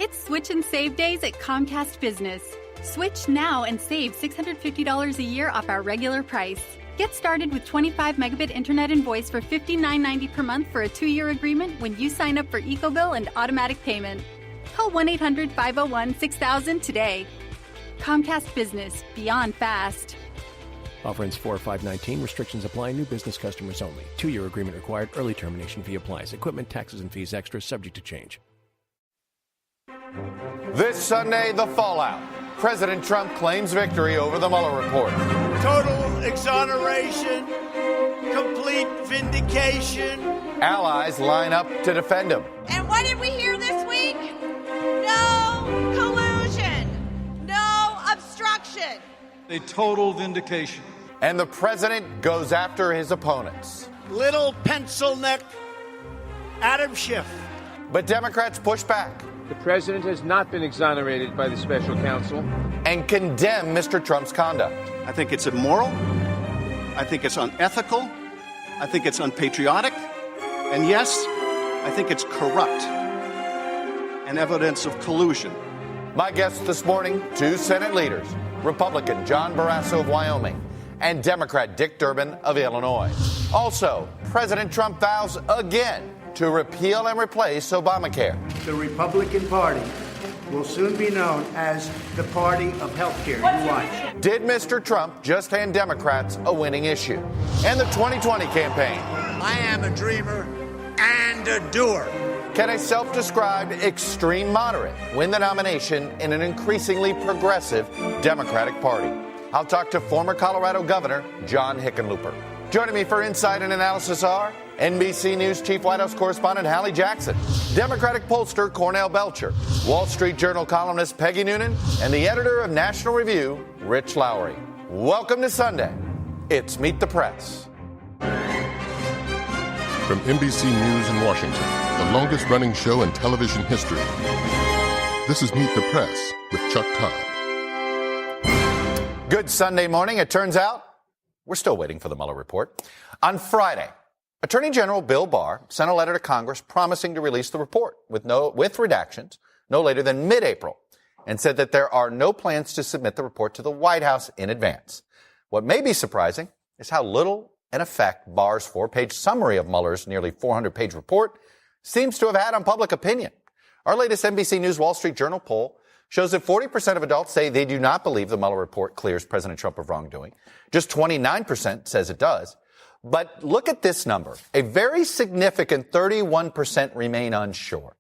It's Switch and Save days at Comcast Business. Switch now and save $650 a year off our regular price. Get started with 25 megabit internet and voice for $59.90 per month for a 2-year agreement when you sign up for EcoBill and automatic payment. Call 1-800-501-6000 today. Comcast Business. Beyond fast. Offer ends 4/5/19. Restrictions apply. New business customers only. 2-year agreement required. Early termination fee applies. Equipment, taxes, and fees extra. Subject to change. This Sunday, the fallout. President Trump claims victory over the Mueller report. Total exoneration, complete vindication. Allies line up to defend him. And what did we hear this week? No collusion, no obstruction. A total vindication. And the president goes after his opponents. Little pencil neck Adam Schiff. But Democrats push back. The president has not been exonerated by the special counsel. And condemn Mr. Trump's conduct. I think it's immoral. I think it's unethical. I think it's unpatriotic. And yes, I think it's corrupt and evidence of collusion. My guests this morning, 2 Senate leaders, Republican John Barrasso of Wyoming and Democrat Dick Durbin of Illinois. Also, President Trump vows again to repeal and replace Obamacare. The Republican Party will soon be known as the party of healthcare. You watch. Did Mr. Trump just hand Democrats a winning issue? And the 2020 campaign. I am a dreamer and a doer. Can a self-described extreme moderate win the nomination in an increasingly progressive Democratic Party? I'll talk to former Colorado Governor John Hickenlooper. Joining me for insight and analysis are NBC News Chief White House Correspondent Hallie Jackson, Democratic pollster Cornell Belcher, Wall Street Journal columnist Peggy Noonan, and the editor of National Review, Rich Lowry. Welcome to Sunday. It's Meet the Press. From NBC News in Washington, the longest-running show in television history, this is Meet the Press with Chuck Todd. Good Sunday morning. It turns out we're still waiting for the Mueller report. On Friday, Attorney General Bill Barr sent a letter to Congress promising to release the report with redactions no later than mid-April, and said that there are no plans to submit the report to the White House in advance. What may be surprising is how little an effect Barr's 4-page summary of Mueller's nearly 400-page report seems to have had on public opinion. Our latest NBC News Wall Street Journal poll shows that 40% of adults say they do not believe the Mueller report clears President Trump of wrongdoing. Just 29% says it does. But look at this number. A very significant 31% remain unsure.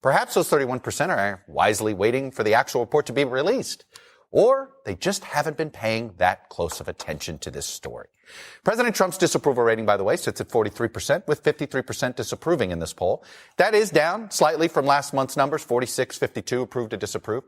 Perhaps those 31% are wisely waiting for the actual report to be released. Or they just haven't been paying that close of attention to this story. President Trump's disapproval rating, by the way, sits at 43%, with 53% disapproving in this poll. That is down slightly from last month's numbers, 46-52 approved to disapprove.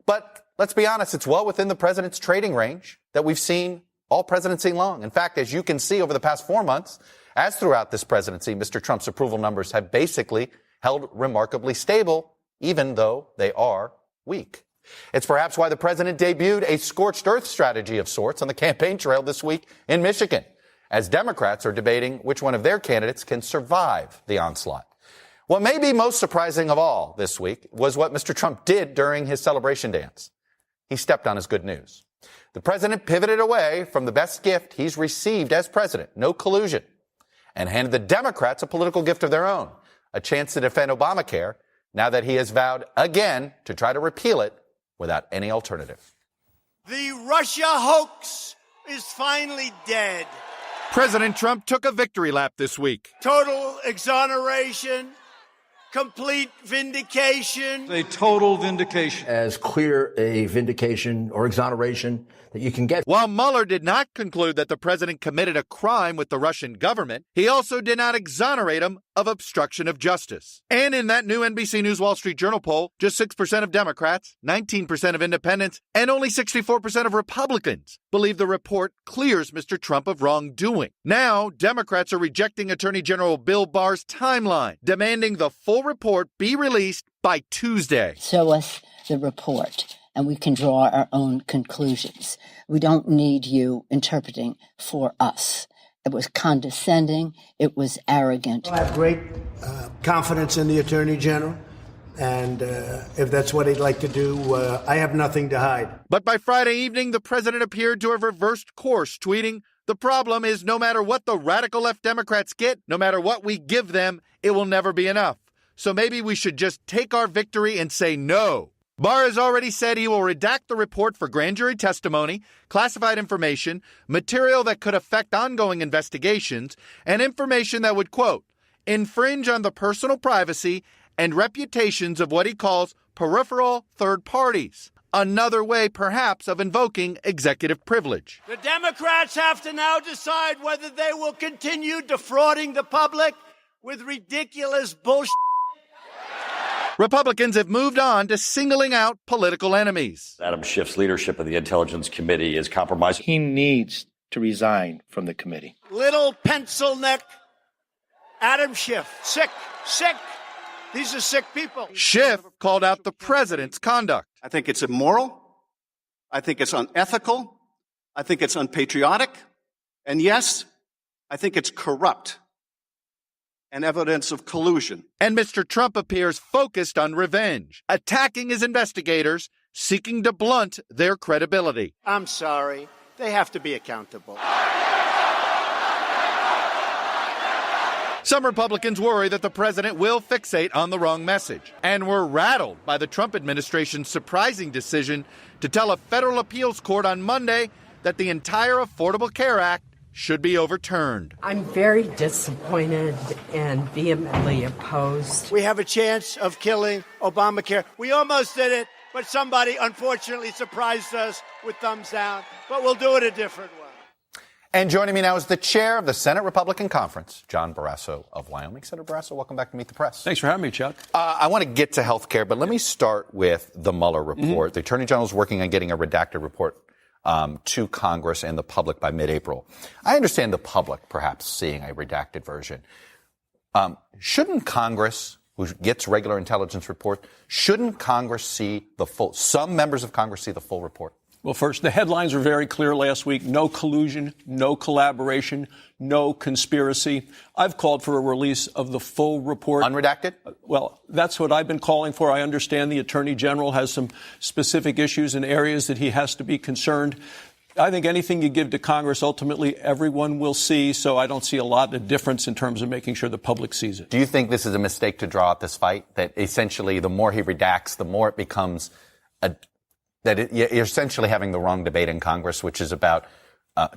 But let's be honest, it's well within the president's trading range that we've seen all presidency long. In fact, as you can see over the past 4 months, as throughout this presidency, Mr. Trump's approval numbers have basically held remarkably stable, even though they are weak. It's perhaps why the president debuted a scorched earth strategy of sorts on the campaign trail this week in Michigan, as Democrats are debating which one of their candidates can survive the onslaught. What may be most surprising of all this week was what Mr. Trump did during his celebration dance. He stepped on his good news. The president pivoted away from the best gift he's received as president, no collusion, and handed the Democrats a political gift of their own, a chance to defend Obamacare, now that he has vowed again to try to repeal it without any alternative. The Russia hoax is finally dead. President Trump took a victory lap this week. Total exoneration, complete vindication. A total vindication. As clear a vindication or exoneration that you can get. While Mueller did not conclude that the president committed a crime with the Russian government, he also did not exonerate him of obstruction of justice. And in that new NBC News Wall Street Journal poll, just 6% of Democrats, 19% of independents, and only 64% of Republicans believe the report clears Mr. Trump of wrongdoing. Now, Democrats are rejecting Attorney General Bill Barr's timeline, demanding the full report be released by Tuesday. Show us the report, and we can draw our own conclusions. We don't need you interpreting for us. It was condescending. It was arrogant. I have great confidence in the Attorney General. And if that's what he'd like to do, I have nothing to hide. But by Friday evening, the president appeared to have reversed course, tweeting, "The problem is no matter what the radical left Democrats get, no matter what we give them, it will never be enough. So maybe we should just take our victory and say no." Barr has already said he will redact the report for grand jury testimony, classified information, material that could affect ongoing investigations, and information that would, quote, infringe on the personal privacy and reputations of what he calls peripheral third parties. Another way, perhaps, of invoking executive privilege. The Democrats have to now decide whether they will continue defrauding the public with ridiculous bullshit. Republicans have moved on to singling out political enemies. Adam Schiff's leadership of the Intelligence Committee is compromised. He needs to resign from the committee. Little pencil neck Adam Schiff. Sick. These are sick people. Schiff called out the president's conduct. I think it's immoral. I think it's unethical. I think it's unpatriotic. And yes, I think it's corrupt and evidence of collusion. And Mr. Trump appears focused on revenge, attacking his investigators, seeking to blunt their credibility. I'm sorry. They have to be accountable. Some Republicans worry that the president will fixate on the wrong message and were rattled by the Trump administration's surprising decision to tell a federal appeals court on Monday that the entire Affordable Care Act should be overturned. I'm very disappointed and vehemently opposed. We have a chance of killing Obamacare. We almost did it, but somebody unfortunately surprised us with thumbs down. But we'll do it a different way. And joining me now is the chair of the Senate Republican Conference, John Barrasso of Wyoming. Senator Barrasso, welcome back to Meet the Press. Thanks for having me, Chuck. I want to get to health care, but let me start with the Mueller report. The Attorney General is working on getting a redacted report to Congress and the public by mid-April. I understand the public perhaps seeing a redacted version. Shouldn't Congress, who gets regular intelligence report, shouldn't Congress see the full, some members of Congress see the full report? Well, first, the headlines were very clear last week. No collusion, no collaboration, no conspiracy. I've called for a release of the full report. Unredacted? Well, that's what I've been calling for. I understand the Attorney General has some specific issues and areas that he has to be concerned. I think anything you give to Congress, ultimately everyone will see, so I don't see a lot of difference in terms of making sure the public sees it. Do you think this is a mistake to draw out this fight, that essentially the more he redacts, the more it becomes you're essentially having the wrong debate in Congress, which is about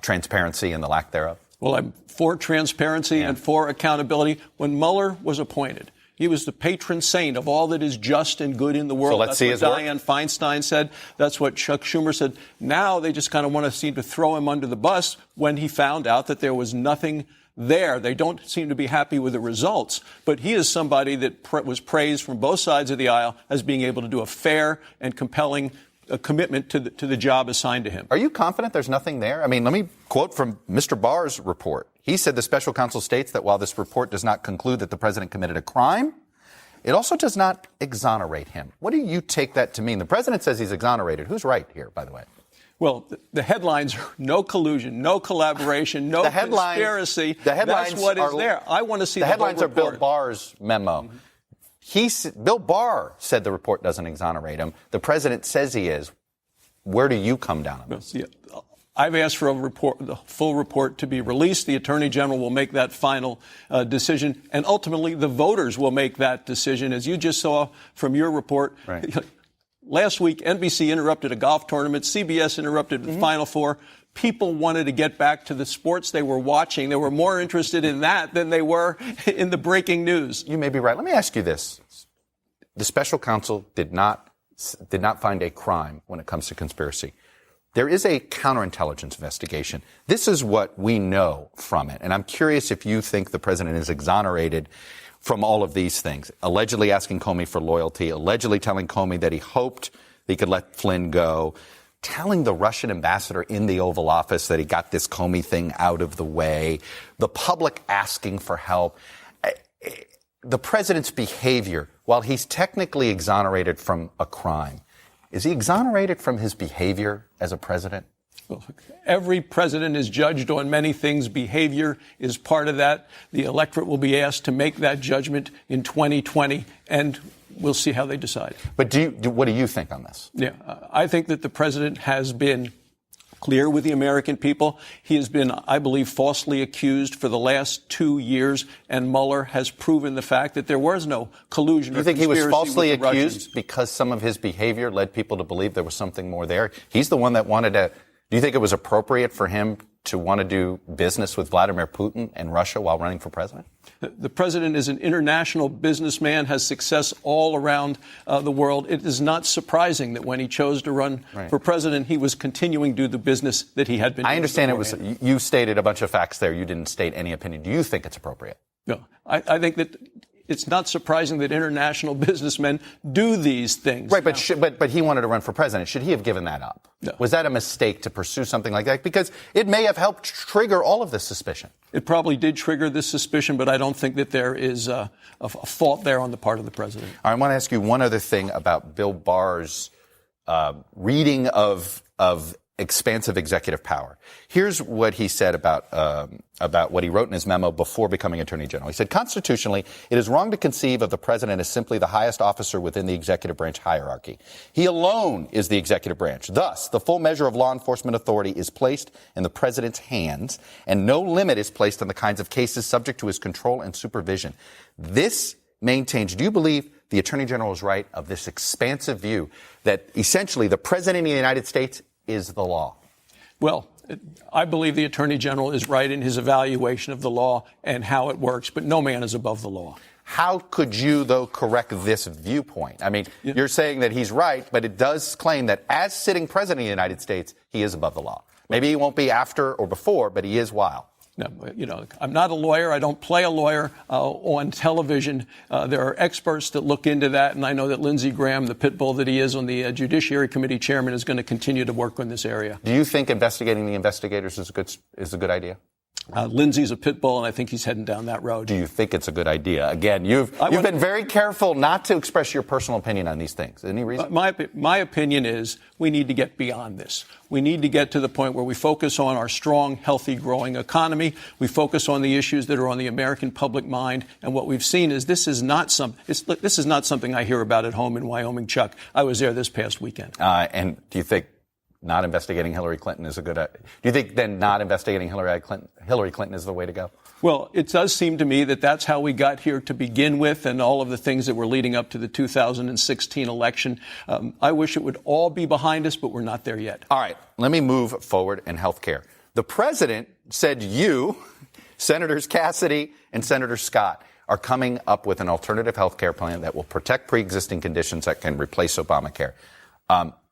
transparency and the lack thereof? Well, I'm for transparency and for accountability. When Mueller was appointed, he was the patron saint of all that is just and good in the world. So let's see his work. Dianne Feinstein said. That's what Chuck Schumer said. Now they just kind of want to seem to throw him under the bus when he found out that there was nothing there. They don't seem to be happy with the results. But he is somebody that was praised from both sides of the aisle as being able to do a fair and compelling commitment to the job assigned to him. Are you confident there's nothing there? I mean, let me quote from Mr. Barr's report. He said the special counsel states that while this report does not conclude that the president committed a crime, it also does not exonerate him. What do you take that to mean? The president says he's exonerated. Who's right here, by the way? Well, the headlines are no collusion, no collaboration, no conspiracy. The headlines That's what is there. I want to see the headlines whole report. are Bill Barr's memo. Bill Barr said the report doesn't exonerate him. The president says he is. Where do you come down on this? I've asked for the full report to be released. The Attorney General will make that final decision, and ultimately the voters will make that decision. As you just saw from your report, last week NBC interrupted a golf tournament. CBS interrupted the Final Four. People wanted to get back to the sports they were watching. They were more interested in that than they were in the breaking news. You may be right. Let me ask you this. The special counsel did not find a crime when it comes to conspiracy. There is a counterintelligence investigation. This is what we know from it. And I'm curious if you think the president is exonerated from all of these things. Allegedly asking Comey for loyalty, allegedly telling Comey that he hoped he could let Flynn go, telling the Russian ambassador in the Oval Office that he got this Comey thing out of the way, the public asking for help. The president's behavior, while he's technically exonerated from a crime, is he exonerated from his behavior as a president? Every president is judged on many things. Behavior is part of that. The electorate will be asked to make that judgment in 2020, and we'll see how they decide. But what do you think on this? Yeah, I think that the president has been clear with the American people. He has been, I believe, falsely accused for the last 2 years, and Mueller has proven the fact that there was no collusion. You think he was falsely accused because some of his behavior led people to believe there was something more there? He's the one that wanted to. Do you think it was appropriate for him to want to do business with Vladimir Putin and Russia while running for president? The president is an international businessman, has success all around the world. It is not surprising that when he chose to run for president, he was continuing to do the business that he had been doing. I understand you stated a bunch of facts there. You didn't state any opinion. Do you think it's appropriate? No. I think that it's not surprising that international businessmen do these things. Right, but he wanted to run for president. Should he have given that up? No. Was that a mistake to pursue something like that? Because it may have helped trigger all of this suspicion. It probably did trigger this suspicion, but I don't think that there is a fault there on the part of the president. I want to ask you one other thing about Bill Barr's reading of expansive executive power. Here's what he said about what he wrote in his memo before becoming Attorney General. He said, constitutionally, it is wrong to conceive of the president as simply the highest officer within the executive branch hierarchy. He alone is the executive branch. Thus, the full measure of law enforcement authority is placed in the president's hands, and no limit is placed on the kinds of cases subject to his control and supervision. This maintains, do you believe the Attorney General is right of this expansive view that essentially the president of the United States is the law? Well, I believe the Attorney General is right in his evaluation of the law and how it works, but no man is above the law. How could you, though, correct this viewpoint? I mean, you're saying that he's right, but it does claim that as sitting president of the United States, he is above the law. Maybe he won't be after or before, but he is while. No, I'm not a lawyer. I don't play a lawyer on television. There are experts that look into that, and I know that Lindsey Graham, the pit bull that he is on the Judiciary Committee chairman, is going to continue to work on this area. Do you think investigating the investigators is a good idea? Lindsey's a pit bull, and I think he's heading down that road. Do you think it's a good idea? Again, you've been very careful not to express your personal opinion on these things. Any reason? My opinion is we need to get beyond this. We need to get to the point where we focus on our strong, healthy, growing economy. We focus on the issues that are on the American public mind. And what we've seen is this is not something I hear about at home in Wyoming, Chuck. I was there this past weekend. And do you think not investigating Hillary Clinton is a good idea? Do you think then not investigating Hillary Clinton is the way to go? Well, it does seem to me that that's how we got here to begin with, and all of the things that were leading up to the 2016 election. I wish it would all be behind us, but we're not there yet. All right, let me move forward in health care. The president said you, Senators Cassidy and Senator Scott, are coming up with an alternative health care plan that will protect pre-existing conditions that can replace Obamacare.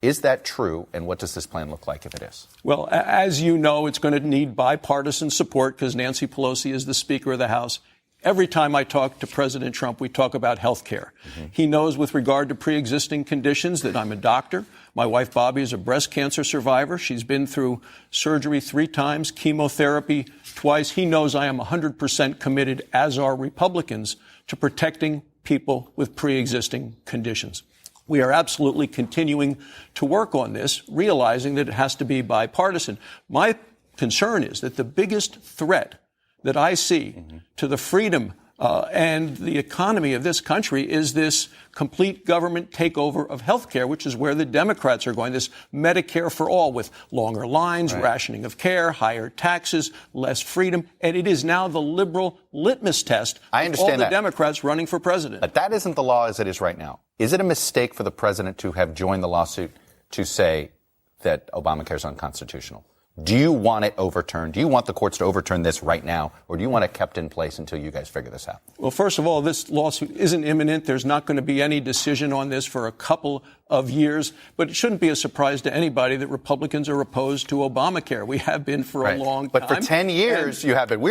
Is that true, and what does this plan look like if it is? Well, as you know, it's going to need bipartisan support because Nancy Pelosi is the Speaker of the House. Every time I talk to President Trump, we talk about health care. Mm-hmm. He knows with regard to pre-existing conditions that I'm a doctor. My wife, Bobby, is a breast cancer survivor. She's been through surgery 3 times, chemotherapy twice. He knows I am 100% committed, as are Republicans, to protecting people with pre-existing conditions. We are absolutely continuing to work on this, realizing that it has to be bipartisan. My concern is that the biggest threat that I see to the freedom and the economy of this country is this complete government takeover of health care, which is where the Democrats are going, this Medicare for all with longer lines, rationing of care, higher taxes, less freedom. And it is now the liberal litmus test of all the Democrats running for president. But that isn't the law as it is right now. Is it a mistake for the president to have joined the lawsuit to say that Obamacare is unconstitutional? Do you want it overturned? Do you want the courts to overturn this right now, or do you want it kept in place until you guys figure this out? Well, first of all, this lawsuit isn't imminent. There's not going to be any decision on this for a couple of years, but it shouldn't be a surprise to anybody that Republicans are opposed to Obamacare. We have been for a long time. But for 10 years, you have been.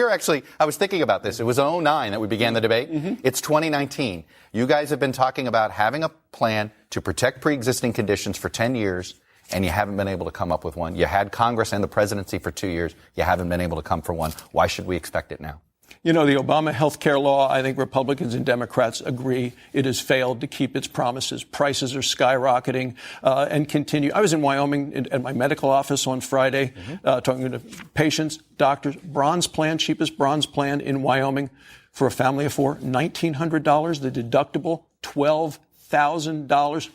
I was thinking about this. It was 2009 that we began the debate. Mm-hmm. It's 2019. You guys have been talking about having a plan to protect pre-existing conditions for 10 years. And you haven't been able to come up with one. You had Congress and the presidency for 2 years. You haven't been able to come for one. Why should we expect it now? You know, the Obama health care law, I think Republicans and Democrats agree it has failed to keep its promises. Prices are skyrocketing and continue. I was in Wyoming at my medical office on Friday talking to patients, doctors. Bronze plan, cheapest bronze plan in Wyoming for a family of four, $1,900. The deductible, $12,000.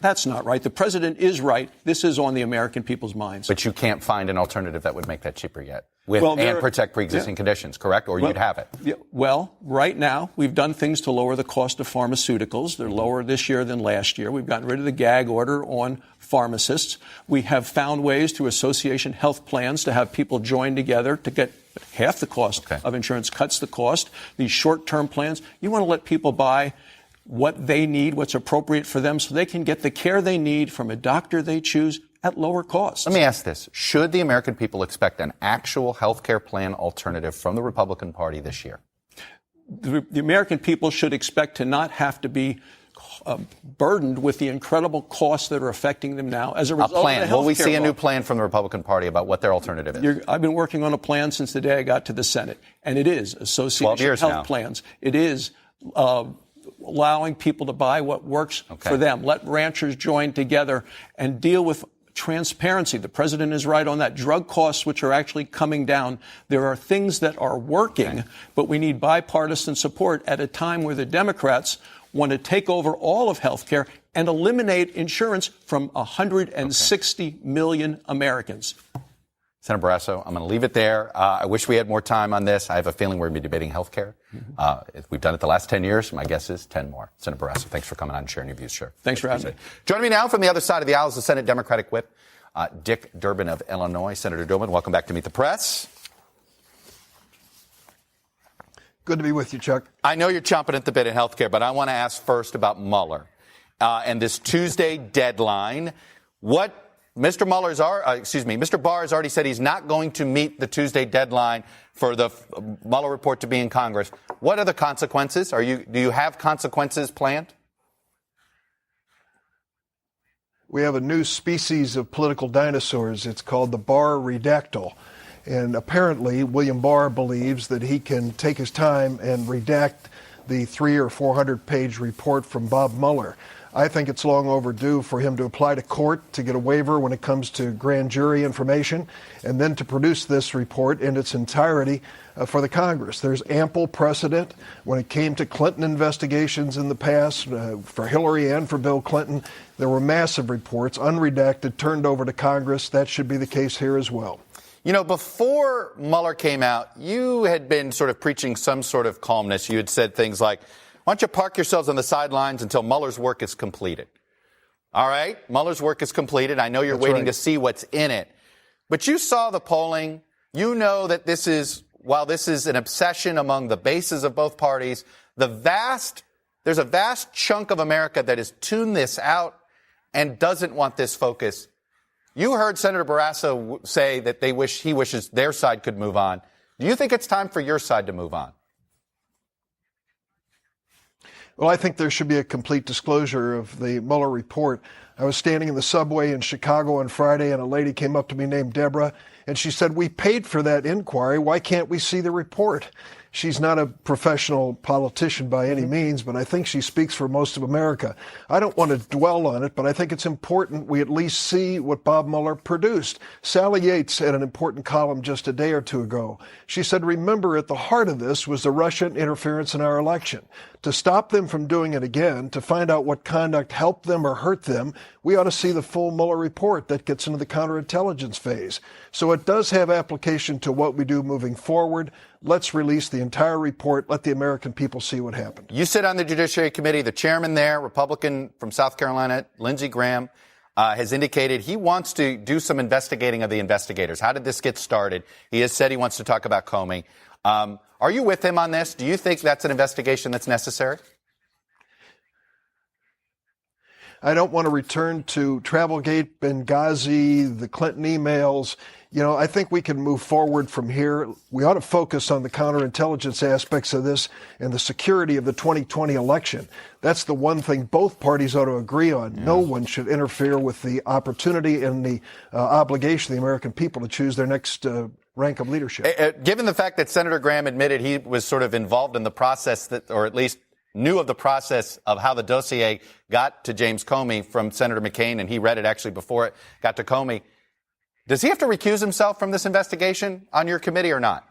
That's not right. The president is right. This is on the American people's minds. But you can't find an alternative that would make that cheaper yet and protect pre-existing conditions, correct? Or you'd have it. Yeah, well, right now, we've done things to lower the cost of pharmaceuticals. They're lower this year than last year. We've gotten rid of the gag order on pharmacists. We have found ways through association health plans to have people join together to get half the cost of insurance, cuts the cost. These short-term plans, you want to let people buy what they need, what's appropriate for them, so they can get the care they need from a doctor they choose at lower costs. Let me ask this. Should the American people expect an actual health care plan alternative from the Republican Party this year? The American people should expect to not have to be burdened with the incredible costs that are affecting them now as a result of the health care Will we see a law. new plan from the Republican Party about what their alternative is? I've been working on a plan since the day I got to the Senate, and it is association health plans. It is allowing people to buy what works for them. Let ranchers join together and deal with transparency. The president is right on that. Drug costs, which are actually coming down. There are things that are working, but we need bipartisan support at a time where the Democrats want to take over all of health care and eliminate insurance from 160 million Americans. Senator Barrasso, I'm going to leave it there. I wish we had more time on this. I have a feeling we're going to be debating health care. We've done it the last 10 years. My guess is 10 more. Senator Barrasso, thanks for coming on and sharing your views, sir. Thanks for having me. Joining me now from the other side of the aisle is the Senate Democratic Whip, Dick Durbin of Illinois. Senator Durbin, welcome back to Meet the Press. Good to be with you, Chuck. I know you're chomping at the bit in health care, but I want to ask first about Mueller and this Tuesday deadline. Mr. Barr has already said he's not going to meet the Tuesday deadline for the Mueller report to be in Congress. What are the consequences? Do you have consequences planned? We have a new species of political dinosaurs. It's called the Barr redactyl. And apparently, William Barr believes that he can take his time and redact the 300 or 400-page report from Bob Mueller. I think it's long overdue for him to apply to court to get a waiver when it comes to grand jury information, and then to produce this report in its entirety for the Congress. There's ample precedent when it came to Clinton investigations in the past, for Hillary and for Bill Clinton. There were massive reports, unredacted, turned over to Congress. That should be the case here as well. You know, before Mueller came out, you had been sort of preaching some sort of calmness. You had said things like, why don't you park yourselves on the sidelines until Mueller's work is completed? All right, Mueller's work is completed. I know you're waiting to see what's in it. But you saw the polling. You know that while this is an obsession among the bases of both parties, there's a vast chunk of America that has tuned this out and doesn't want this focus. You heard Senator Barrasso say that he wishes their side could move on. Do you think it's time for your side to move on? Well, I think there should be a complete disclosure of the Mueller report. I was standing in the subway in Chicago on Friday, and a lady came up to me named Deborah, and she said, "We paid for that inquiry. Why can't we see the report?" She's not a professional politician by any means, but I think she speaks for most of America. I don't want to dwell on it, but I think it's important we at least see what Bob Mueller produced. Sally Yates had an important column just a day or two ago. She said, remember, at the heart of this was the Russian interference in our election. To stop them from doing it again, to find out what conduct helped them or hurt them, we ought to see the full Mueller report that gets into the counterintelligence phase. So it does have application to what we do moving forward. Let's release the entire report. Let the American people see what happened. You sit on the Judiciary Committee. The chairman there, Republican from South Carolina, Lindsey Graham, has indicated he wants to do some investigating of the investigators. How did this get started? He has said he wants to talk about Comey. Are you with him on this? Do you think that's an investigation that's necessary? I don't want to return to Travelgate, Benghazi, the Clinton emails. I think we can move forward from here. We ought to focus on the counterintelligence aspects of this and the security of the 2020 election. That's the one thing both parties ought to agree on. Yeah. No one should interfere with the opportunity and the obligation of the American people to choose their next rank of leadership. Given the fact that Senator Graham admitted he was sort of involved in the process, or at least knew of the process of how the dossier got to James Comey from Senator McCain, and he read it actually before it got to Comey, does he have to recuse himself from this investigation on your committee or not?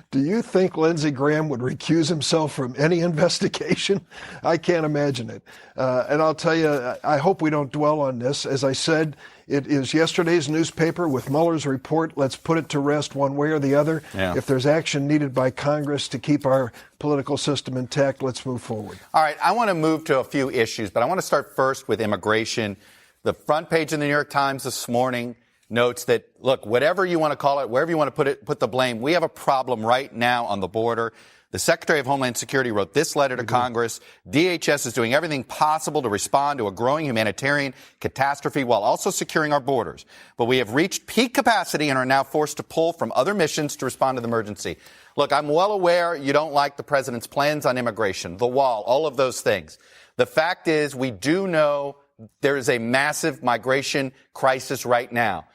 Do you think Lindsey Graham would recuse himself from any investigation? I can't imagine it. And I'll tell you, I hope we don't dwell on this. As I said, it is yesterday's newspaper with Mueller's report. Let's put it to rest one way or the other. Yeah. If there's action needed by Congress to keep our political system intact, let's move forward. All right, I want to move to a few issues, but I want to start first with immigration. The front page of the New York Times this morning notes that, look, whatever you want to call it, wherever you want to put the blame, we have a problem right now on the border. The Secretary of Homeland Security wrote this letter to Congress. DHS is doing everything possible to respond to a growing humanitarian catastrophe while also securing our borders. But we have reached peak capacity and are now forced to pull from other missions to respond to the emergency. Look, I'm well aware you don't like the president's plans on immigration, the wall, all of those things. The fact is, we do know there is a massive migration crisis right now.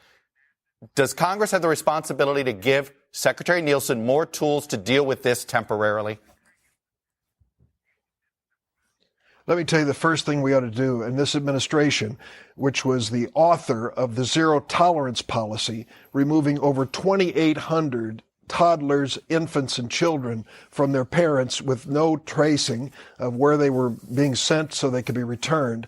Does Congress have the responsibility to give Secretary Nielsen more tools to deal with this temporarily? Let me tell you the first thing we ought to do, and this administration, which was the author of the zero tolerance policy, removing over 2,800 toddlers, infants, and children from their parents with no tracing of where they were being sent so they could be returned.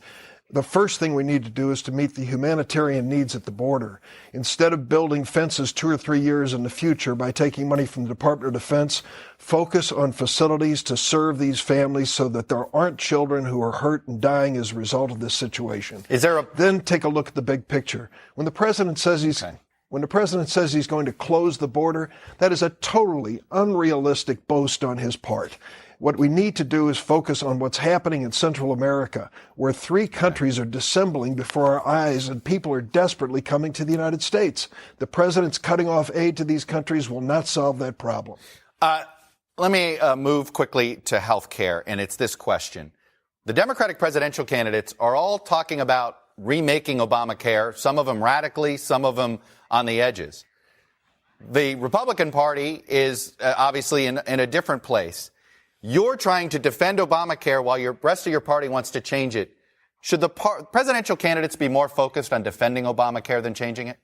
The first thing we need to do is to meet the humanitarian needs at the border. Instead of building fences 2 or 3 years in the future by taking money from the Department of Defense, focus on facilities to serve these families so that there aren't children who are hurt and dying as a result of this situation. Then take a look at the big picture. When the president says he's going to close the border, that is a totally unrealistic boast on his part. What we need to do is focus on what's happening in Central America, where 3 countries are dissembling before our eyes and people are desperately coming to the United States. The president's cutting off aid to these countries will not solve that problem. Let me move quickly to health care, and it's this question. The Democratic presidential candidates are all talking about remaking Obamacare, some of them radically, some of them on the edges. The Republican Party is obviously in a different place. You're trying to defend Obamacare while the rest of your party wants to change it. Should the presidential candidates be more focused on defending Obamacare than changing it?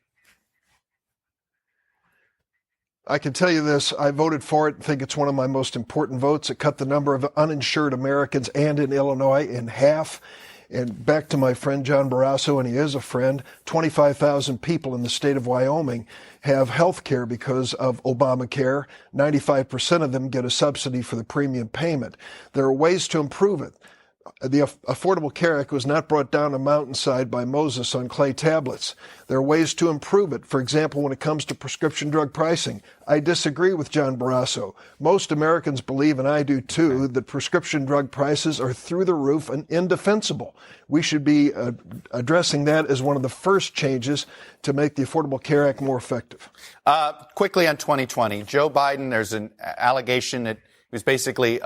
I can tell you this. I voted for it and think it's one of my most important votes. It cut the number of uninsured Americans and in Illinois in half. And back to my friend John Barrasso, and he is a friend, 25,000 people in the state of Wyoming have health care because of Obamacare. 95% of them get a subsidy for the premium payment. There are ways to improve it. The Affordable Care Act was not brought down a mountainside by Moses on clay tablets. There are ways to improve it. For example, when it comes to prescription drug pricing, I disagree with John Barrasso. Most Americans believe, and I do too, that prescription drug prices are through the roof and indefensible. We should be addressing that as one of the first changes to make the Affordable Care Act more effective. Quickly on 2020, Joe Biden, there's an allegation that he was basically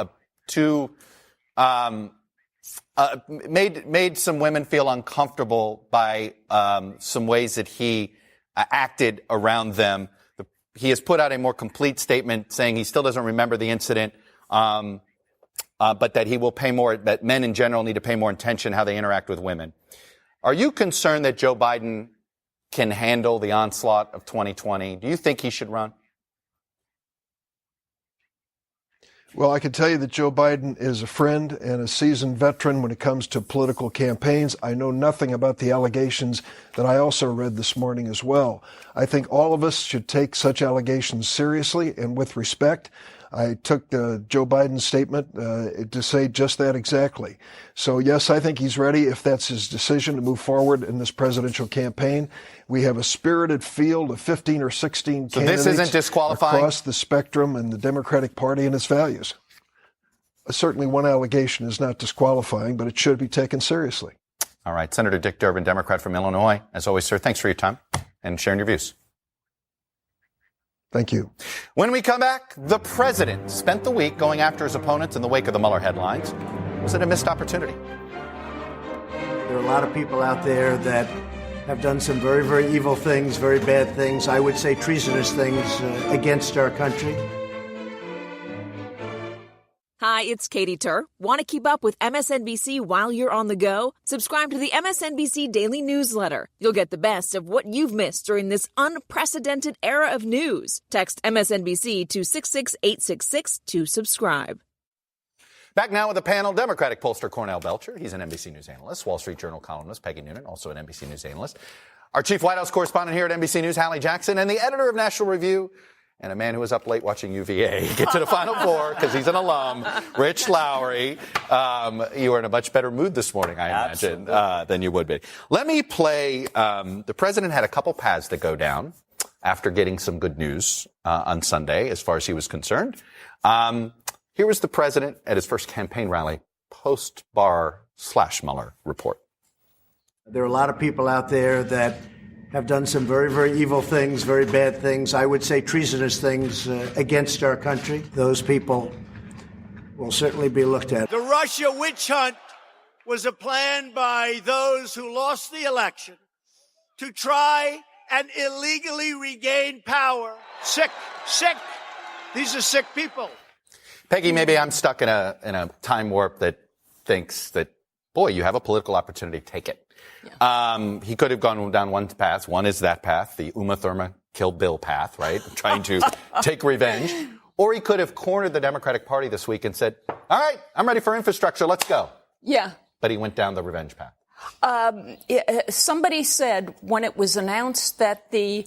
made some women feel uncomfortable by some ways that he acted around them. He has put out a more complete statement saying he still doesn't remember the incident, but that he will pay more, that men in general need to pay more attention how they interact with women. Are you concerned that Joe Biden can handle the onslaught of 2020? Do you think he should run? Well, I can tell you that Joe Biden is a friend and a seasoned veteran when it comes to political campaigns. I know nothing about the allegations that I also read this morning as well. I think all of us should take such allegations seriously and with respect. I took Joe Biden's statement to say just that exactly. So, yes, I think he's ready, if that's his decision, to move forward in this presidential campaign. We have a spirited field of 15 or 16 candidates this isn't disqualifying across the spectrum in the Democratic Party and its values. certainly one allegation is not disqualifying, but it should be taken seriously. All right. Senator Dick Durbin, Democrat from Illinois. As always, sir, thanks for your time and sharing your views. Thank you. When we come back, the president spent the week going after his opponents in the wake of the Mueller headlines. Was it a missed opportunity? There are a lot of people out there that have done some very, very evil things, very bad things, I would say treasonous things against our country. Hi, it's Katie Tur. Want to keep up with MSNBC while you're on the go? Subscribe to the MSNBC Daily Newsletter. You'll get the best of what you've missed during this unprecedented era of news. Text MSNBC to 66866 to subscribe. Back now with the panel, Democratic pollster Cornell Belcher. He's an NBC News analyst. Wall Street Journal columnist Peggy Noonan, also an NBC News analyst. Our chief White House correspondent here at NBC News, Hallie Jackson, and the editor of National Review, and a man who was up late watching UVA get to the Final Four because he's an alum, Rich Lowry. You were in a much better mood this morning, I imagine, than you would be. Let me play. The president had a couple paths that go down after getting some good news on Sunday, as far as he was concerned. Here was the president at his first campaign rally, post-Barr/Mueller report. There are a lot of people out there that have done some very, very evil things, very bad things, I would say treasonous things against our country. Those people will certainly be looked at. The Russia witch hunt was a plan by those who lost the election to try and illegally regain power. Sick. These are sick people. Peggy, maybe I'm stuck in a time warp that thinks that, boy, you have a political opportunity, take it. Yeah. He could have gone down one path. One is that path, the Uma Thurman Kill Bill path, right? Trying to take revenge. Or he could have cornered the Democratic Party this week and said, all right, I'm ready for infrastructure. Let's go. Yeah. But he went down the revenge path. Somebody said when it was announced that the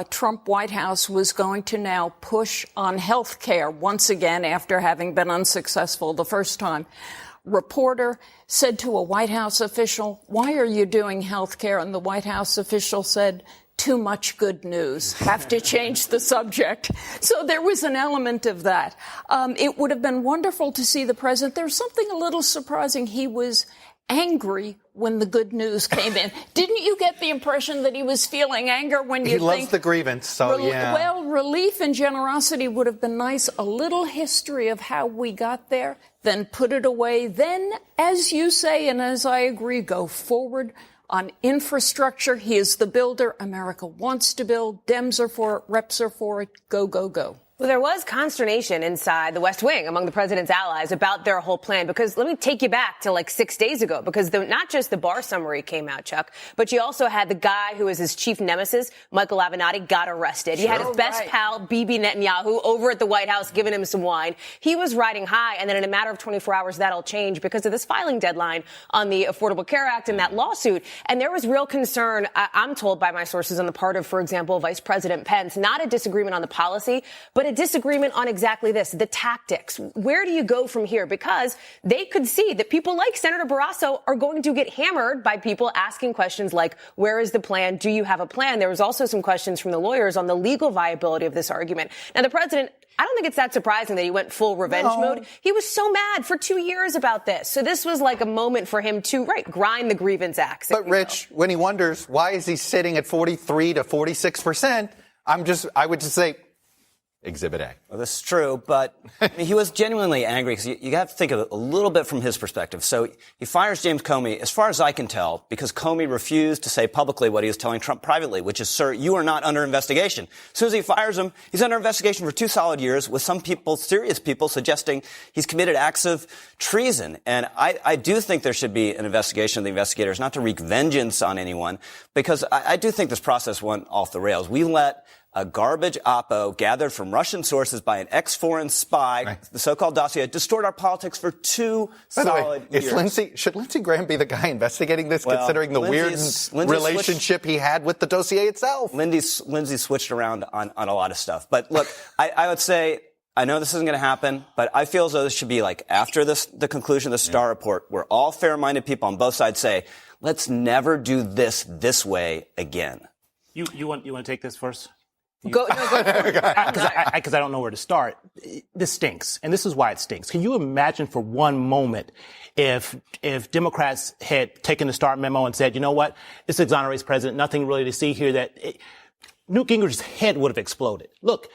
Trump White House was going to now push on health care once again after having been unsuccessful the first time. Reporter said to a White House official, why are you doing health care? And the White House official said, too much good news. Have to change the subject. So there was an element of that. It would have been wonderful to see the president. There's something a little surprising. He was angry when the good news came in. Didn't you get the impression that he was feeling anger when you He loves the grievance, so yeah. Well, relief and generosity would have been nice. A little history of how we got there, then put it away. Then, as you say, and as I agree, go forward on infrastructure. He is the builder. America wants to build. Dems are for it. Reps are for it. Go, go, go. Well, there was consternation inside the West Wing among the president's allies about their whole plan, because let me take you back to like 6 days ago, because not just the Barr summary came out, Chuck, but you also had the guy who was his chief nemesis, Michael Avenatti, got arrested. He had his best pal, Bibi Netanyahu, over at the White House giving him some wine. He was riding high, and then in a matter of 24 hours, that'll change because of this filing deadline on the Affordable Care Act and that lawsuit. And there was real concern, I'm told by my sources, on the part of, for example, Vice President Pence, not a disagreement on the policy, but a disagreement on exactly this, the tactics. Where do you go from here? Because they could see that people like Senator Barrasso are going to get hammered by people asking questions like, where is the plan? Do you have a plan? There was also some questions from the lawyers on the legal viability of this argument. Now, the president, I don't think it's that surprising that he went full revenge mode. He was so mad for 2 years about this. So this was like a moment for him to, grind the grievance axe. But Rich, when he wonders, why is he sitting at 43 to 46%? I would just say, Exhibit A. Well, this is true, but he was genuinely angry because you have to think of it a little bit from his perspective. So he fires James Comey, as far as I can tell, because Comey refused to say publicly what he was telling Trump privately, which is, sir, you are not under investigation. As soon as he fires him, he's under investigation for 2 solid years, with some people, serious people, suggesting he's committed acts of treason. And I do think there should be an investigation of the investigators, not to wreak vengeance on anyone, because I do think this process went off the rails. We let a garbage oppo gathered from Russian sources by an ex-foreign spy, the so-called dossier, distort our politics for 2 solid years. Should Lindsey Graham be the guy investigating this, considering the weird relationship he had with the dossier itself? Lindsey switched around on a lot of stuff. But look, I would say, I know this isn't going to happen, but I feel as though this should be like after the conclusion of the Starr report, where all fair-minded people on both sides say, let's never do this way again. You want to take this first? Because I don't know where to start. This stinks, and this is why it stinks. Can you imagine for one moment if Democrats had taken the Start memo and said, you know what, this exonerates president, nothing really to see here, Newt Gingrich's head would have exploded. Look,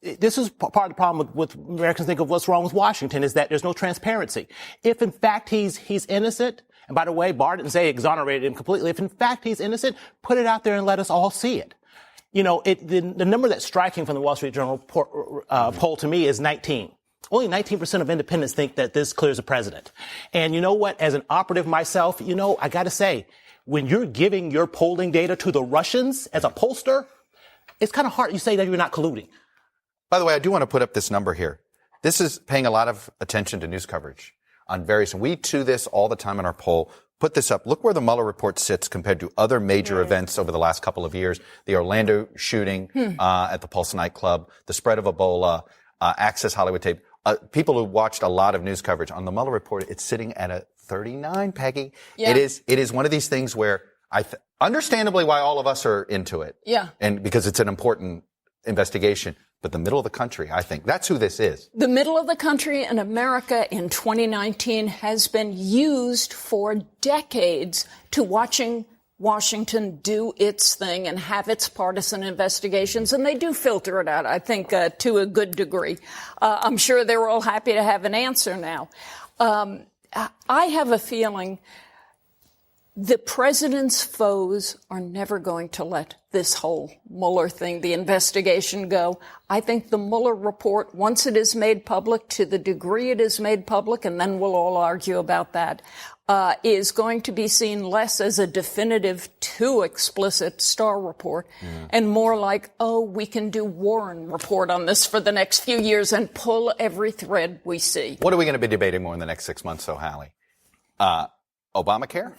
this is part of the problem with Americans think of what's wrong with Washington is that there's no transparency. If in fact he's innocent, and by the way, Barr didn't say exonerated him completely. If in fact he's innocent, put it out there and let us all see it. You know, the number that's striking from the Wall Street Journal poll to me is 19. Only 19% of independents think that this clears the president. And you know what? As an operative myself, you know, I got to say, when you're giving your polling data to the Russians as a pollster, it's kind of hard. You say that you're not colluding. By the way, I do want to put up this number here. This is paying a lot of attention to news coverage on various, and we do this all the time in our poll. Put this up. Look where the Mueller report sits compared to other major events over the last couple of years. The Orlando shooting at the Pulse nightclub, the spread of Ebola, Access Hollywood tape. People who watched a lot of news coverage on the Mueller report, it's sitting at a 39, Peggy. Yeah. It is one of these things where understandably why all of us are into it. Yeah. And because it's an important investigation. But the middle of the country, I think, that's who this is. The middle of the country in America in 2019 has been used for decades to watching Washington do its thing and have its partisan investigations. And they do filter it out, I think, to a good degree. I'm sure they're all happy to have an answer now. I have a feeling the president's foes are never going to let this whole Mueller thing, the investigation, go. I think the Mueller report, once it is made public, to the degree it is made public, and then we'll all argue about that, is going to be seen less as a definitive, too explicit Starr report, and more like, oh, we can do Warren report on this for the next few years and pull every thread we see. What are we going to be debating more in the next 6 months, so, Hallie? Obamacare?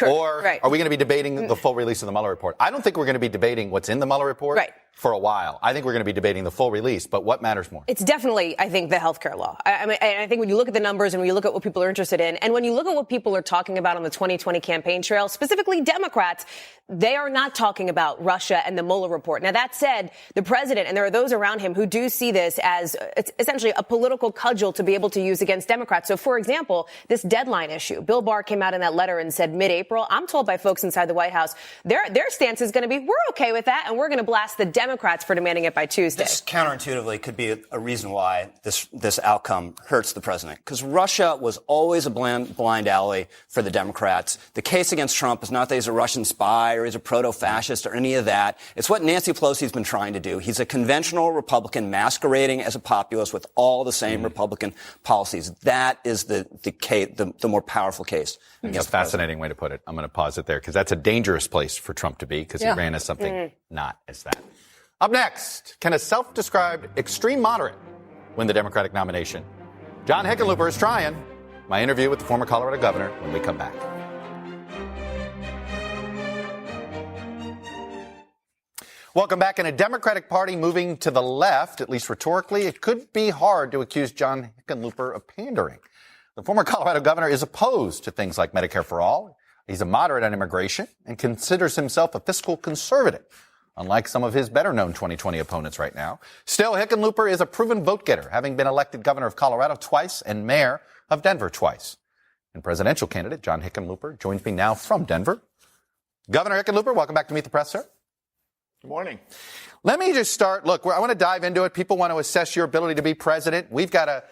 Or are we going to be debating the full release of the Mueller report? I don't think we're going to be debating what's in the Mueller report for a while. I think we're going to be debating the full release. But what matters more? It's definitely, I think, the healthcare law. I think when you look at the numbers and when you look at what people are interested in, and when you look at what people are talking about on the 2020 campaign trail, specifically Democrats, they are not talking about Russia and the Mueller report. Now, that said, the president, and there are those around him who do see this as it's essentially a political cudgel to be able to use against Democrats. So, for example, this deadline issue, Bill Barr came out in that letter and said mid-April. I'm told by folks inside the White House, their stance is going to be, we're okay with that, and we're going to blast the Democrats for demanding it by Tuesday. This counterintuitively could be a reason why this outcome hurts the president. Because Russia was always a blind alley for the Democrats. The case against Trump is not that he's a Russian spy or he's a proto-fascist or any of that. It's what Nancy Pelosi's been trying to do. He's a conventional Republican masquerading as a populist with all the same Republican policies. That is the more powerful case. That's a fascinating way to put it. I'm going to pause it there because that's a dangerous place for Trump to be because he ran as something not as that. Up next, can a self-described extreme moderate win the Democratic nomination? John Hickenlooper is trying. My interview with the former Colorado governor when we come back. Welcome back. In a Democratic Party moving to the left, at least rhetorically, it could be hard to accuse John Hickenlooper of pandering. The former Colorado governor is opposed to things like Medicare for all. He's a moderate on immigration and considers himself a fiscal conservative, unlike some of his better-known 2020 opponents right now. Still, Hickenlooper is a proven vote-getter, having been elected governor of Colorado twice and mayor of Denver twice. And presidential candidate John Hickenlooper joins me now from Denver. Governor Hickenlooper, welcome back to Meet the Press, sir. Good morning. Let me just start. Look, I want to dive into it. People want to assess your ability to be president. We've got a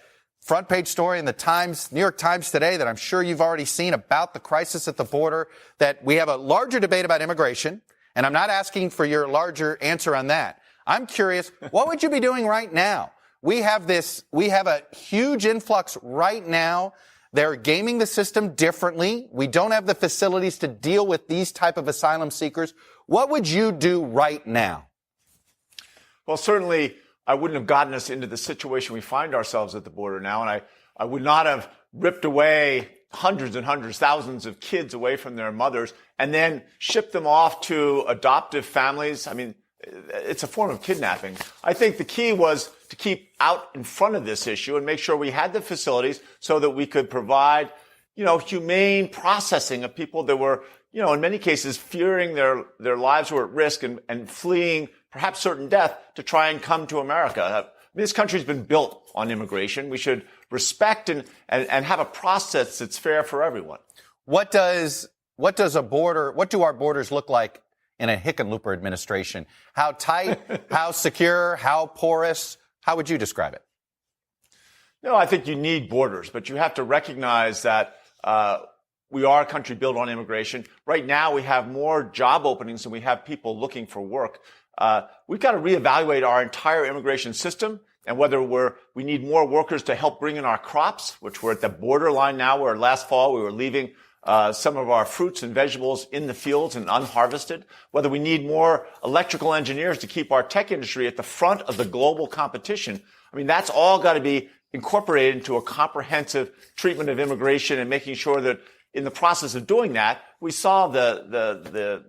front page story in the New York Times today that I'm sure you've already seen about the crisis at the border, that we have a larger debate about immigration. And I'm not asking for your larger answer on that. I'm curious, what would you be doing right now? We have a huge influx right now. They're gaming the system differently. We don't have the facilities to deal with these type of asylum seekers. What would you do right now? Well, certainly I wouldn't have gotten us into the situation we find ourselves at the border now. And I would not have ripped away hundreds and hundreds, thousands of kids away from their mothers and then shipped them off to adoptive families. I mean, it's a form of kidnapping. I think the key was to keep out in front of this issue and make sure we had the facilities so that we could provide, humane processing of people that were, in many cases fearing their lives were at risk and fleeing perhaps certain death to try and come to America. This country's been built on immigration. We should respect and have a process that's fair for everyone. What do our borders look like in a Hickenlooper administration? How tight, how secure, how porous? How would you describe it? No, I think you need borders, but you have to recognize that we are a country built on immigration. Right now, we have more job openings than we have people looking for work. We've got to reevaluate our entire immigration system and whether we need more workers to help bring in our crops, which we're at the borderline now, where last fall we were leaving some of our fruits and vegetables in the fields and unharvested, whether we need more electrical engineers to keep our tech industry at the front of the global competition. I mean, that's all got to be incorporated into a comprehensive treatment of immigration and making sure that in the process of doing that, we solve the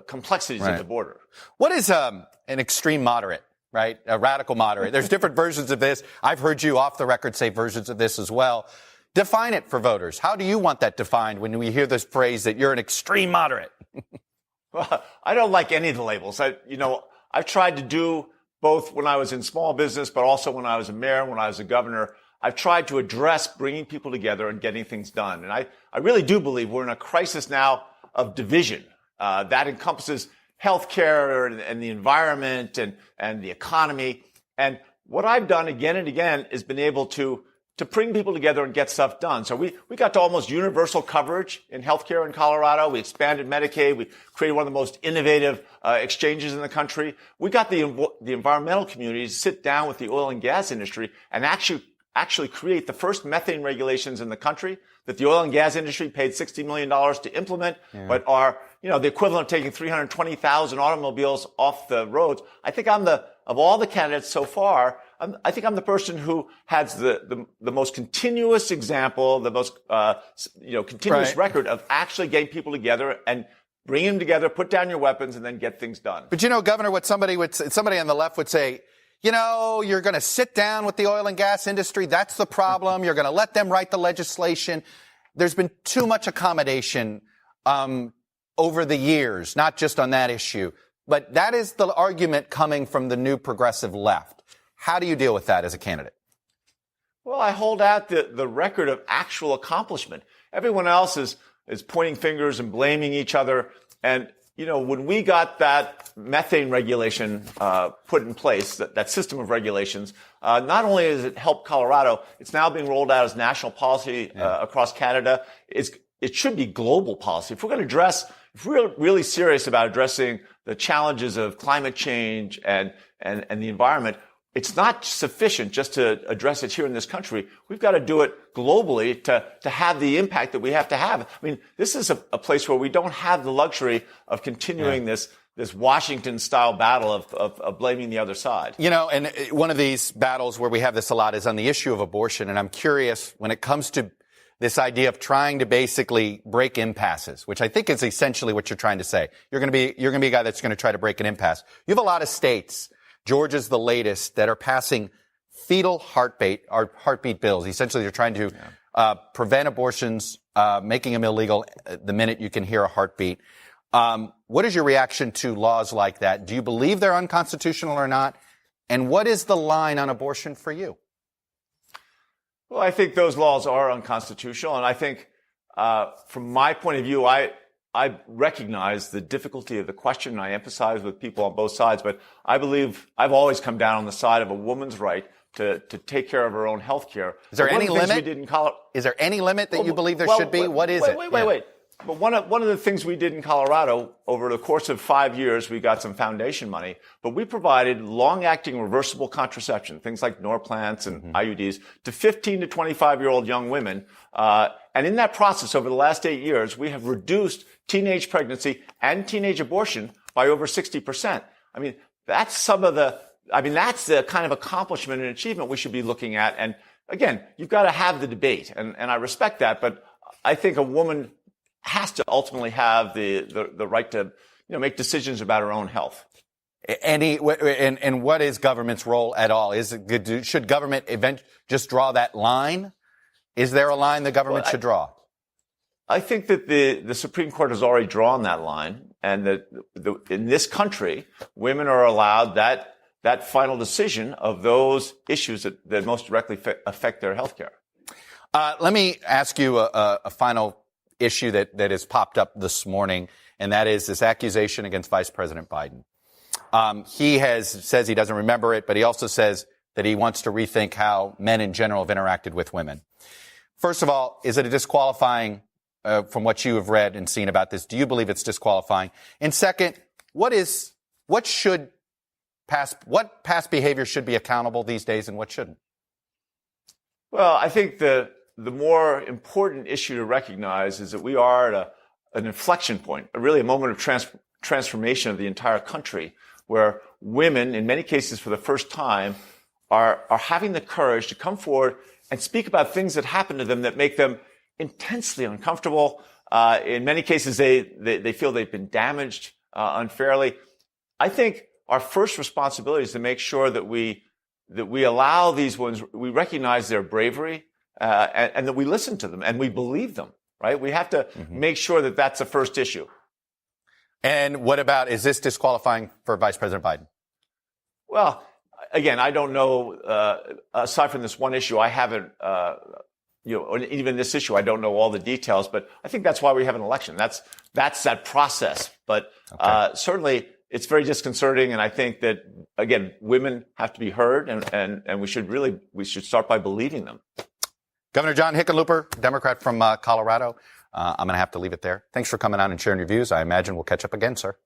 complexities of the border. What is an extreme moderate, right? A radical moderate. There's different versions of this. I've heard you off the record say versions of this as well. Define it for voters. How do you want that defined when we hear this phrase that you're an extreme moderate? Well, I don't like any of the labels. I've tried to do both when I was in small business, but also when I was a mayor, when I was a governor. I've tried to address bringing people together and getting things done. And I really do believe we're in a crisis now of division that encompasses healthcare and the environment and the economy. And what I've done again and again is been able to bring people together and get stuff done. So we got to almost universal coverage in healthcare in Colorado. We expanded Medicaid. We created one of the most innovative exchanges in the country. We got the environmental community to sit down with the oil and gas industry and actually create the first methane regulations in the country that the oil and gas industry paid $60 million to implement, but are, the equivalent of taking 320,000 automobiles off the roads. I think of all the candidates so far, I think I'm the person who has the most continuous example, the most, continuous record of actually getting people together and bring them together, put down your weapons, and then get things done. But Governor, what somebody on the left would say, you're going to sit down with the oil and gas industry. That's the problem. You're going to let them write the legislation. There's been too much accommodation over the years, not just on that issue. But that is the argument coming from the new progressive left. How do you deal with that as a candidate? Well, I hold out the record of actual accomplishment. Everyone else is pointing fingers and blaming each other. And when we got that methane regulation put in place, that system of regulations, not only has it helped Colorado, it's now being rolled out as national policy across Canada. It should be global policy. If we're really serious about addressing the challenges of climate change and the environment, it's not sufficient just to address it here in this country. We've got to do it globally to have the impact that we have to have. I mean, this is a place where we don't have the luxury of continuing this Washington-style battle of blaming the other side. And one of these battles where we have this a lot is on the issue of abortion. And I'm curious, when it comes to this idea of trying to basically break impasses, which I think is essentially what you're trying to say. You're going to be a guy that's going to try to break an impasse. You have a lot of states, Georgia's the latest, that are passing fetal heartbeat bills. Essentially, they're trying to prevent abortions, making them illegal the minute you can hear a heartbeat. What is your reaction to laws like that? Do you believe they're unconstitutional or not? And what is the line on abortion for you? Well, I think those laws are unconstitutional. And I think, from my point of view, I recognize the difficulty of the question, and I emphasize with people on both sides, but I believe I've always come down on the side of a woman's right to take care of her own health care. Is there any limit? Is there any limit that you believe there should be? What is it? Wait. But one of the things we did in Colorado over the course of 5 years, we got some foundation money, but we provided long-acting reversible contraception, things like Norplants and IUDs, to 15 to 25-year-old young women. And in that process, over the last 8 years, we have reduced teenage pregnancy and teenage abortion by over 60%. I mean, that's the kind of accomplishment and achievement we should be looking at. And again, you've got to have the debate, and I respect that, but I think a woman has to ultimately have the right to, make decisions about her own health. And what is government's role at all? Should government just draw that line? Is there a line the government should draw? I think that the Supreme Court has already drawn that line. and in this country, women are allowed that final decision of those issues that most directly affect their health care. Let me ask you a final issue that has popped up this morning, and that is this accusation against Vice President Biden. He says he doesn't remember it, but he also says that he wants to rethink how men in general have interacted with women. First of all, is it a disqualifying, from what you have read and seen about this? Do you believe it's disqualifying? And second, what past behavior should be accountable these days and what shouldn't? Well, I think the more important issue to recognize is that we are at an inflection point, really a moment of transformation of the entire country, where women, in many cases for the first time, are having the courage to come forward and speak about things that happen to them that make them intensely uncomfortable. In many cases, they feel they've been damaged unfairly. I think our first responsibility is to make sure that we allow these ones, we recognize their bravery, and that we listen to them and we believe them, right? We have to make sure that that's the first issue. And what about, is this disqualifying for Vice President Biden? Well, again, I don't know, aside from this one issue, I haven't, even this issue, I don't know all the details, but I think that's why we have an election. That's that process. But, certainly it's very disconcerting. And I think that, again, women have to be heard and we should start by believing them. Governor John Hickenlooper, Democrat from Colorado. I'm going to have to leave it there. Thanks for coming on and sharing your views. I imagine we'll catch up again, sir.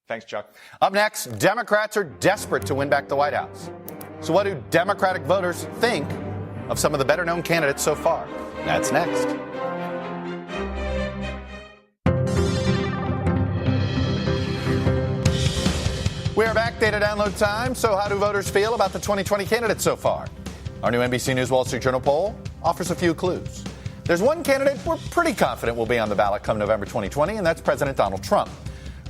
Thanks, Chuck. Up next, Democrats are desperate to win back the White House. So what do Democratic voters think of some of the better-known candidates so far? That's next. We are back, data download time. So how do voters feel about the 2020 candidates so far? Our new NBC News Wall Street Journal poll offers a few clues. There's one candidate we're pretty confident will be on the ballot come November 2020, and that's President Donald Trump.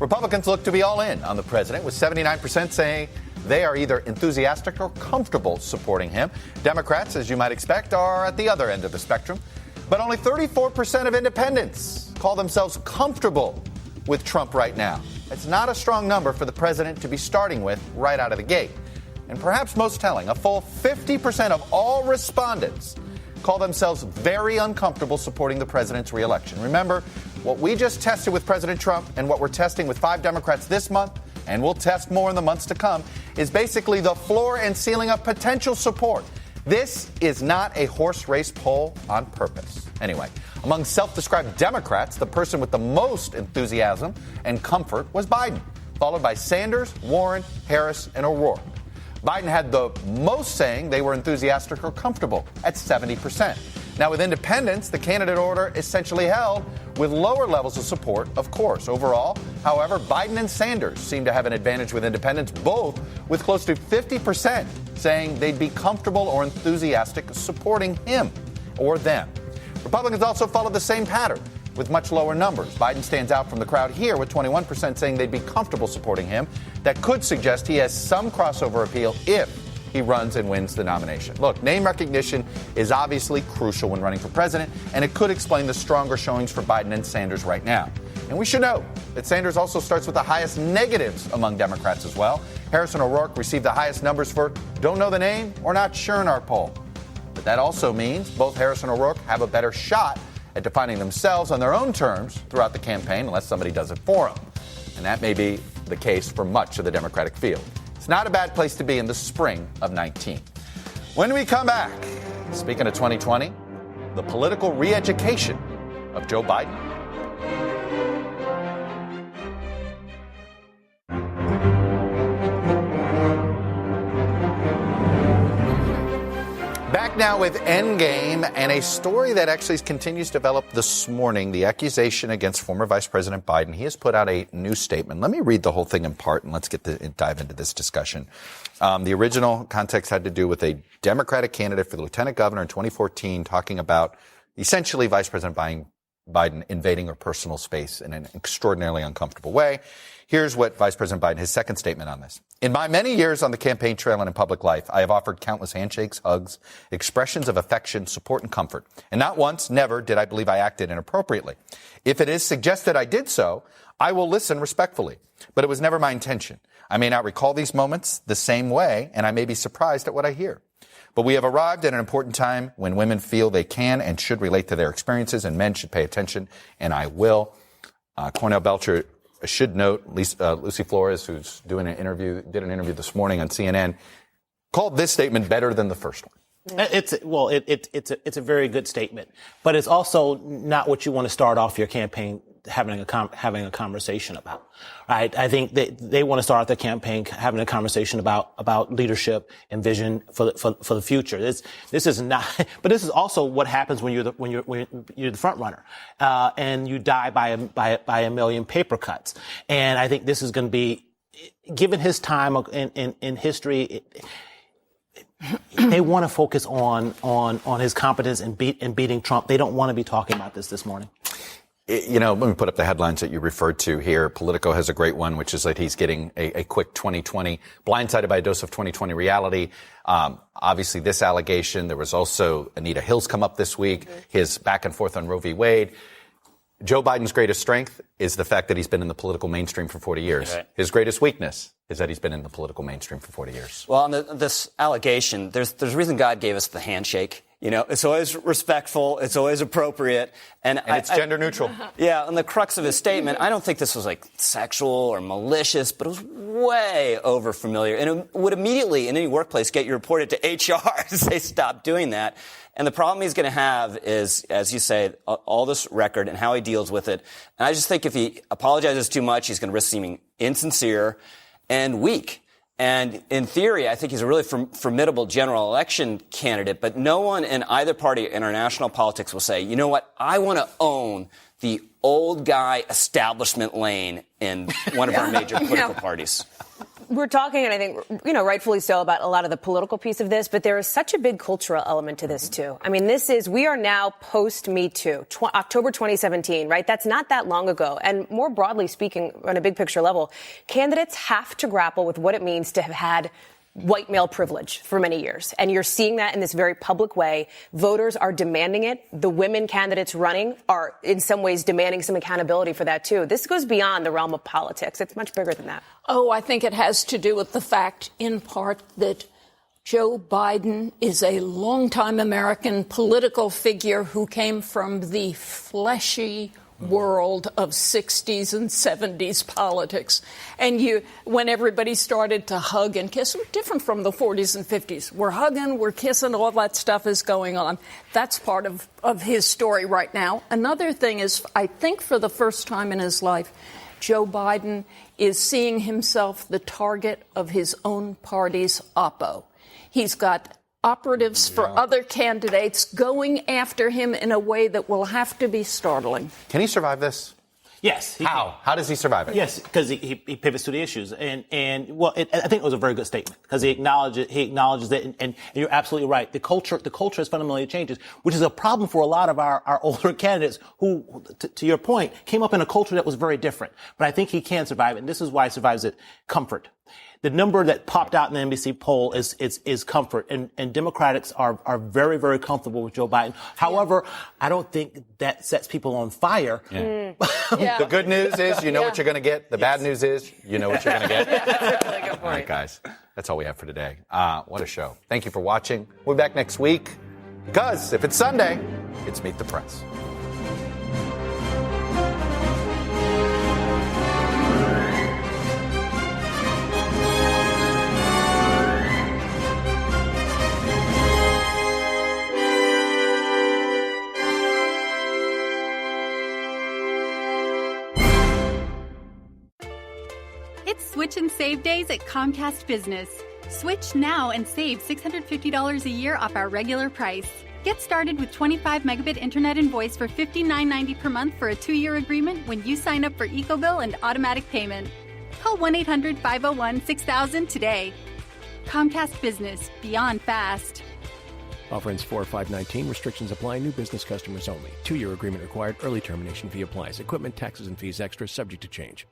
Republicans look to be all in on the president, with 79% saying they are either enthusiastic or comfortable supporting him. Democrats, as you might expect, are at the other end of the spectrum. But only 34% of independents call themselves comfortable with Trump right now. It's not a strong number for the president to be starting with right out of the gate. And perhaps most telling, a full 50% of all respondents call themselves very uncomfortable supporting the president's reelection. Remember, what we just tested with President Trump and what we're testing with 5 Democrats this month, and we'll test more in the months to come, is basically the floor and ceiling of potential support. This is not a horse race poll on purpose. Anyway, among self-described Democrats, the person with the most enthusiasm and comfort was Biden, followed by Sanders, Warren, Harris, and O'Rourke. Biden had the most saying they were enthusiastic or comfortable at 70%. Now, with independents, the candidate order essentially held with lower levels of support, of course. Overall, however, Biden and Sanders seem to have an advantage with independents, both with close to 50% saying they'd be comfortable or enthusiastic supporting him or them. Republicans also followed the same pattern with much lower numbers. Biden stands out from the crowd here with 21% saying they'd be comfortable supporting him. That could suggest he has some crossover appeal if he runs and wins the nomination. Look, name recognition is obviously crucial when running for president, and it could explain the stronger showings for Biden and Sanders right now. And we should note that Sanders also starts with the highest negatives among Democrats as well. Harris and O'Rourke received the highest numbers for don't know the name or not sure in our poll. But that also means both Harris and O'Rourke have a better shot at defining themselves on their own terms throughout the campaign, unless somebody does it for them. And that may be the case for much of the Democratic field. It's not a bad place to be in the spring of 19. When we come back, speaking of 2020, the political re-education of Joe Biden. Back now with Endgame and a story that actually continues to develop this morning, the accusation against former Vice President Biden. He has put out a new statement. Let me read the whole thing in part and let's dive into this discussion. The original context had to do with a Democratic candidate for the lieutenant governor in 2014 talking about essentially Vice President Biden invading her personal space in an extraordinarily uncomfortable way. Here's what Vice President Biden, his second statement on this. In my many years on the campaign trail and in public life, I have offered countless handshakes, hugs, expressions of affection, support, and comfort. And not once, never did I believe I acted inappropriately. If it is suggested I did so, I will listen respectfully. But it was never my intention. I may not recall these moments the same way, and I may be surprised at what I hear. But we have arrived at an important time when women feel they can and should relate to their experiences, and men should pay attention, and I will. Cornell Belcher should note, Lucy Flores, who's did an interview this morning on CNN, called this statement better than the first one. It's a very good statement, but it's also not what you want to start off your campaign having a conversation about, right? I think they want to start their campaign having a conversation about leadership and vision for the future. This is not, but this is also what happens when you're the front runner, and you die by a million paper cuts. And I think this is going to be, given his time in history, they want to focus on his competence in beating Trump. They don't want to be talking about this morning. Let me put up the headlines that you referred to here. Politico has a great one, which is that he's getting a quick 2020, blindsided by a dose of 2020 reality. Obviously, this allegation, there was also Anita Hill's come up this week, his back and forth on Roe v. Wade. Joe Biden's greatest strength is the fact that he's been in the political mainstream for 40 years. Right. His greatest weakness is that he's been in the political mainstream for 40 years. Well, on this allegation, there's a reason God gave us the handshake. It's always respectful. It's always appropriate. And it's gender neutral. Yeah. And the crux of his statement, I don't think this was like sexual or malicious, but it was way over familiar. And it would immediately, in any workplace, get you reported to HR to say, stop doing that. And the problem he's going to have is, as you say, all this record and how he deals with it. And I just think if he apologizes too much, he's going to risk seeming insincere and weak. And in theory, I think he's a really formidable general election candidate, but no one in either party in our national politics will say, you know what, I want to own the old guy establishment lane in one of our major political parties. We're talking, and I think, rightfully so, about a lot of the political piece of this, but there is such a big cultural element to this, too. I mean, we are now post-Me Too, October 2017, right? That's not that long ago. And more broadly speaking, on a big picture level, candidates have to grapple with what it means to have had white male privilege for many years. And you're seeing that in this very public way. Voters are demanding it. The women candidates running are in some ways demanding some accountability for that, too. This goes beyond the realm of politics. It's much bigger than that. Oh, I think it has to do with the fact, in part, that Joe Biden is a longtime American political figure who came from the fleshy world of 60s and 70s politics. And when everybody started to hug and kiss, we're different from the 40s and 50s. We're hugging, we're kissing, all that stuff is going on. That's part of his story right now. Another thing is, I think for the first time in his life, Joe Biden is seeing himself the target of his own party's oppo. He's got operatives for other candidates going after him in a way that will have to be startling. Can he survive this? Yes. How? How does he survive it? Yes, because he pivots to the issues. I think it was a very good statement because he acknowledges that, and you're absolutely right. The culture has fundamentally changes, which is a problem for a lot of our older candidates who, to your point, came up in a culture that was very different. But I think he can survive it, and this is why he survives it: comfort. The number that popped out in the NBC poll is comfort, and Democrats are very, very comfortable with Joe Biden. However, I don't think that sets people on fire. Yeah. The good news is you know what you're going to get. The bad news is you know what you're going to get. That's a really good point. All right, guys. That's all we have for today. What a show. Thank you for watching. We'll be back next week because if it's Sunday, it's Meet the Press. Switch and save days at Comcast Business. Switch now and save $650 a year off our regular price. Get started with 25 megabit internet and voice for $59.90 per month for a 2-year agreement when you sign up for EcoBill and automatic payment. Call 1-800-501-6000 today. Comcast Business. Beyond fast. Offer ends 4/5/19. Restrictions apply. New business customers only. 2-year agreement required. Early termination fee applies. Equipment, taxes, and fees extra. Subject to change.